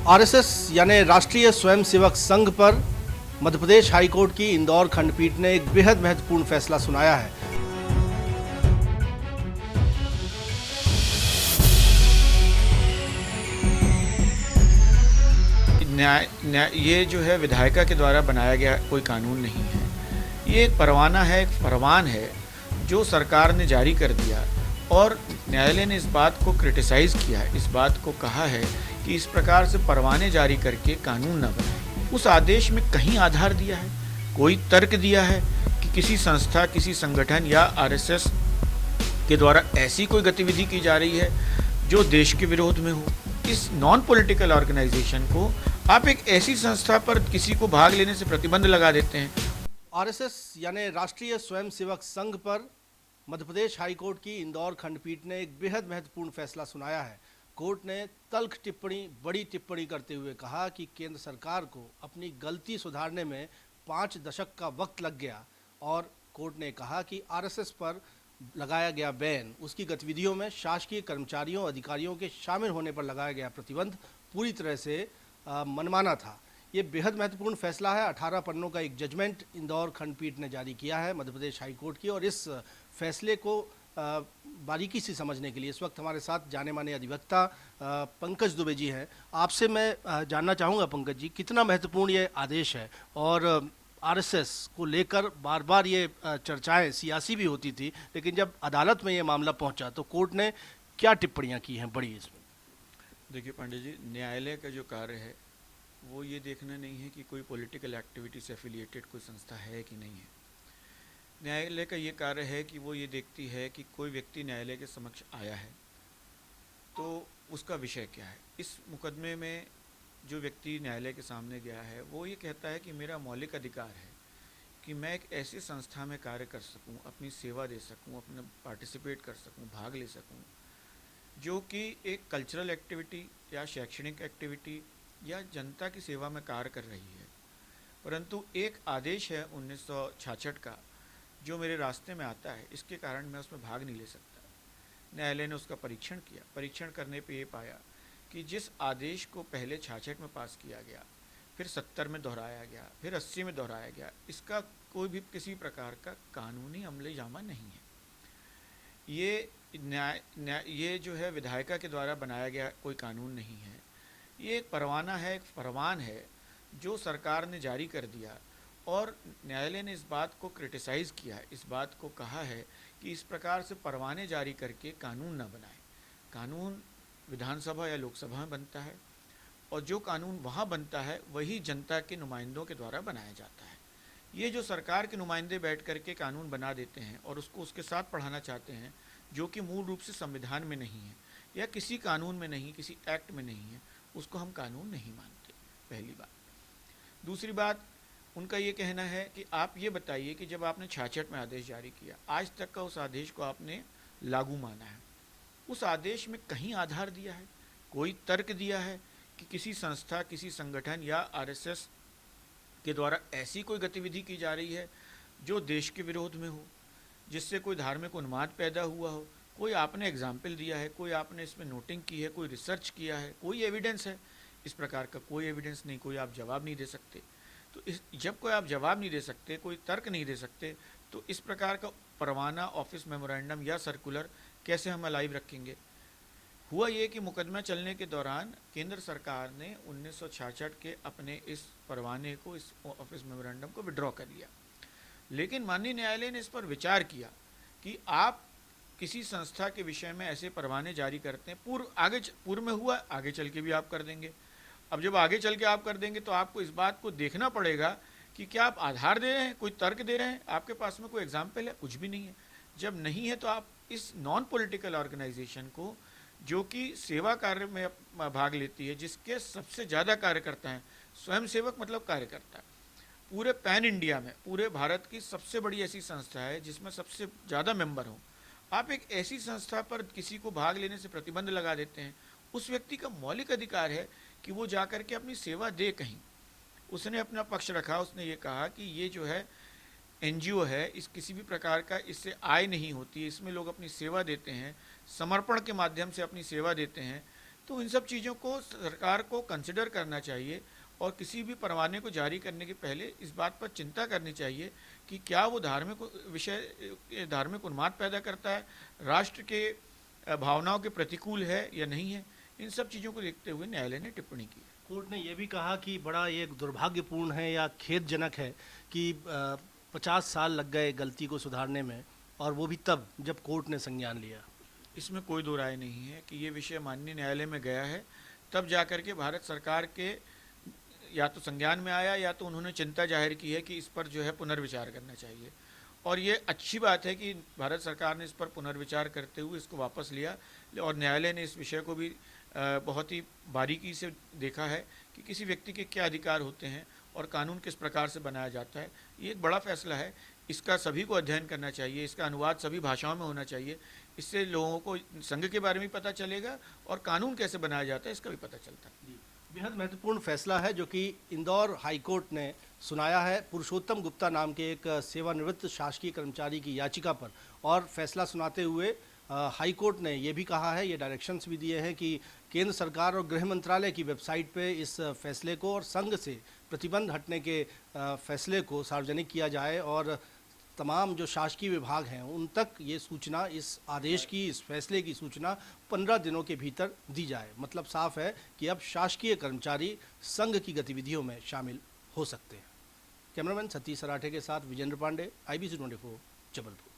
RSS यानी राष्ट्रीय स्वयंसेवक संघ पर मध्य प्रदेश हाईकोर्ट की इंदौर खंडपीठ ने एक बेहद महत्वपूर्ण फैसला सुनाया है। ये जो है विधायिका के द्वारा बनाया गया कोई कानून नहीं है। ये एक परवाना है, एक फरमान है जो सरकार ने जारी कर दिया और न्यायालय ने इस बात को क्रिटिसाइज़ किया है, इस बात को कहा है कि इस प्रकार से परवाने जारी करके कानून न बनाए। उस आदेश में कहीं आधार दिया है, कोई तर्क दिया है कि किसी संस्था, किसी संगठन या आरएसएस के द्वारा ऐसी कोई गतिविधि की जा रही है जो देश के विरोध में हो। इस नॉन पॉलिटिकल ऑर्गेनाइजेशन को आप एक ऐसी संस्था पर किसी को भाग लेने से प्रतिबंध लगा देते हैं। आरएसएस यानी राष्ट्रीय स्वयंसेवक संघ पर मध्य प्रदेश हाईकोर्ट की इंदौर खंडपीठ ने एक बेहद महत्वपूर्ण फैसला सुनाया है। कोर्ट ने तल्ख बड़ी टिप्पणी करते हुए कहा कि केंद्र सरकार को अपनी गलती सुधारने में 5 दशक का वक्त लग गया और कोर्ट ने कहा कि आरएसएस पर लगाया गया बैन, उसकी गतिविधियों में शासकीय कर्मचारियों अधिकारियों के शामिल होने पर लगाया गया प्रतिबंध पूरी तरह से मनमाना था। ये बेहद महत्वपूर्ण फैसला है। 18 पन्नों का एक जजमेंट इंदौर खंडपीठ ने जारी किया है मध्य प्रदेश हाईकोर्ट की, और इस फैसले को बारीकी से समझने के लिए इस वक्त हमारे साथ जाने माने अधिवक्ता पंकज दुबे जी हैं। आपसे मैं जानना चाहूँगा पंकज जी, कितना महत्वपूर्ण ये आदेश है और आरएसएस को लेकर बार बार ये चर्चाएं सियासी भी होती थी, लेकिन जब अदालत में ये मामला पहुंचा तो कोर्ट ने क्या टिप्पणियां की हैं बड़ी इसमें? देखिए पांडे जी, न्यायालय का जो कार्य है वो ये देखना नहीं है कि कोई पॉलिटिकल एक्टिविटी से एफिलिएटेड कोई संस्था है कि नहीं है। न्यायालय का ये कार्य है कि वो ये देखती है कि कोई व्यक्ति न्यायालय के समक्ष आया है तो उसका विषय क्या है। इस मुकदमे में जो व्यक्ति न्यायालय के सामने गया है वो ये कहता है कि मेरा मौलिक अधिकार है कि मैं एक ऐसी संस्था में कार्य कर सकूं, अपनी सेवा दे सकूं, अपना पार्टिसिपेट कर सकूं, भाग ले सकूं, जो कि एक कल्चरल एक्टिविटी या शैक्षणिक एक्टिविटी या जनता की सेवा में कार्य कर रही है। परंतु एक आदेश है 1966 का जो मेरे रास्ते में आता है, इसके कारण मैं उसमें भाग नहीं ले सकता। न्यायालय ने उसका परीक्षण किया। परीक्षण करने पे ये पाया कि जिस आदेश को पहले 66 में पास किया गया, फिर 70 में दोहराया गया, फिर 80 में दोहराया गया, इसका कोई भी किसी प्रकार का कानूनी अमल-ए-जामा नहीं है। ये जो है विधायिका के द्वारा बनाया गया कोई कानून नहीं है। ये एक परवाना है, एक फरमान है जो सरकार ने जारी कर दिया और न्यायालय ने इस बात को क्रिटिसाइज़ किया है, इस बात को कहा है कि इस प्रकार से परवाने जारी करके कानून न बनाए। कानून विधानसभा या लोकसभा में बनता है और जो कानून वहाँ बनता है वही जनता के नुमाइंदों के द्वारा बनाया जाता है। ये जो सरकार के नुमाइंदे बैठ करके कानून बना देते हैं और उसको उसके साथ पढ़ाना चाहते हैं, जो कि मूल रूप से संविधान में नहीं है या किसी कानून में नहीं, किसी एक्ट में नहीं है, उसको हम कानून नहीं मानते, पहली बात। दूसरी बात, उनका ये कहना है कि आप ये बताइए कि जब आपने 66 में आदेश जारी किया, आज तक का उस आदेश को आपने लागू माना है। उस आदेश में कहीं आधार दिया है, कोई तर्क दिया है कि किसी संस्था, किसी संगठन या आरएसएस के द्वारा ऐसी कोई गतिविधि की जा रही है जो देश के विरोध में हो, जिससे कोई धार्मिक उन्माद पैदा हुआ हो, कोई आपने एग्जाम्पल दिया है, कोई आपने इसमें नोटिंग की है, कोई रिसर्च किया है, कोई एविडेंस है? इस प्रकार का कोई एविडेंस नहीं, कोई आप जवाब नहीं दे सकते। तो जब कोई आप जवाब नहीं दे सकते, कोई तर्क नहीं दे सकते, तो इस प्रकार का परवाना, ऑफिस मेमोरेंडम या सर्कुलर कैसे हम अलाइव रखेंगे? हुआ ये कि मुकदमा चलने के दौरान केंद्र सरकार ने 1966 के अपने इस परवाने को, इस ऑफिस मेमोरेंडम को विड्रॉ कर लिया। लेकिन माननीय न्यायालय ने इस पर विचार किया कि आप किसी संस्था के विषय में ऐसे परवाने जारी करते हैं, पूर्व में हुआ, आगे चल के भी आप कर देंगे। अब जब आगे चल के आप कर देंगे तो आपको इस बात को देखना पड़ेगा कि क्या आप आधार दे रहे हैं, कोई तर्क दे रहे हैं, आपके पास में कोई एग्जाम्पल है? कुछ भी नहीं है। जब नहीं है तो आप इस नॉन पॉलिटिकल ऑर्गेनाइजेशन को, जो कि सेवा कार्य में भाग लेती है, जिसके सबसे ज़्यादा कार्यकर्ता हैं, स्वयंसेवक मतलब कार्यकर्ता, पूरे पैन इंडिया में, पूरे भारत की सबसे बड़ी ऐसी संस्था है जिसमें सबसे ज़्यादा मेंबर हो, आप एक ऐसी संस्था पर किसी को भाग लेने से प्रतिबंध लगा देते हैं। उस व्यक्ति का मौलिक अधिकार है कि वो जा कर के अपनी सेवा दे कहीं। उसने अपना पक्ष रखा, उसने ये कहा कि ये जो है एनजीओ है, इस किसी भी प्रकार का इससे आय नहीं होती है, इसमें लोग अपनी सेवा देते हैं, समर्पण के माध्यम से अपनी सेवा देते हैं, तो इन सब चीज़ों को सरकार को कंसिडर करना चाहिए और किसी भी परवाने को जारी करने के पहले इस बात पर चिंता करनी चाहिए कि क्या वो धार्मिक विषय धार्मिक उन्माद पैदा करता है, राष्ट्र के भावनाओं के प्रतिकूल है या नहीं है। इन सब चीज़ों को देखते हुए न्यायालय ने टिप्पणी की है। कोर्ट ने यह भी कहा कि बड़ा ये दुर्भाग्यपूर्ण है या खेदजनक है कि 50 साल लग गए गलती को सुधारने में, और वो भी तब जब कोर्ट ने संज्ञान लिया। इसमें कोई दो राय नहीं है कि ये विषय माननीय न्यायालय में गया है, तब जाकर के भारत सरकार के या तो संज्ञान में आया या तो उन्होंने चिंता जाहिर की है कि इस पर जो है पुनर्विचार करना चाहिए। और ये अच्छी बात है कि भारत सरकार ने इस पर पुनर्विचार करते हुए इसको वापस लिया और न्यायालय ने इस विषय को भी बहुत ही बारीकी से देखा है कि किसी व्यक्ति के क्या अधिकार होते हैं और कानून किस प्रकार से बनाया जाता है। ये एक बड़ा फैसला है, इसका सभी को अध्ययन करना चाहिए, इसका अनुवाद सभी भाषाओं में होना चाहिए। इससे लोगों को संघ के बारे में पता चलेगा और कानून कैसे बनाया जाता है इसका भी पता चलता है। बेहद महत्वपूर्ण फैसला है जो कि इंदौर हाईकोर्ट ने सुनाया है पुरुषोत्तम गुप्ता नाम के एक सेवानिवृत्त शासकीय कर्मचारी की याचिका पर। और फैसला सुनाते हुए हाईकोर्ट ने ये भी कहा है, ये डायरेक्शंस भी दिए हैं कि केंद्र सरकार और गृह मंत्रालय की वेबसाइट पे इस फैसले को और संघ से प्रतिबंध हटने के फैसले को सार्वजनिक किया जाए और तमाम जो शासकीय विभाग हैं उन तक ये सूचना, इस आदेश की, इस फैसले की सूचना 15 दिनों के भीतर दी जाए। मतलब साफ है कि अब शासकीय कर्मचारी संघ की गतिविधियों में शामिल हो सकते हैं। कैमरामैन सतीश सराठे के साथ विजेंद्र पांडे, IBC 24, जबलपुर।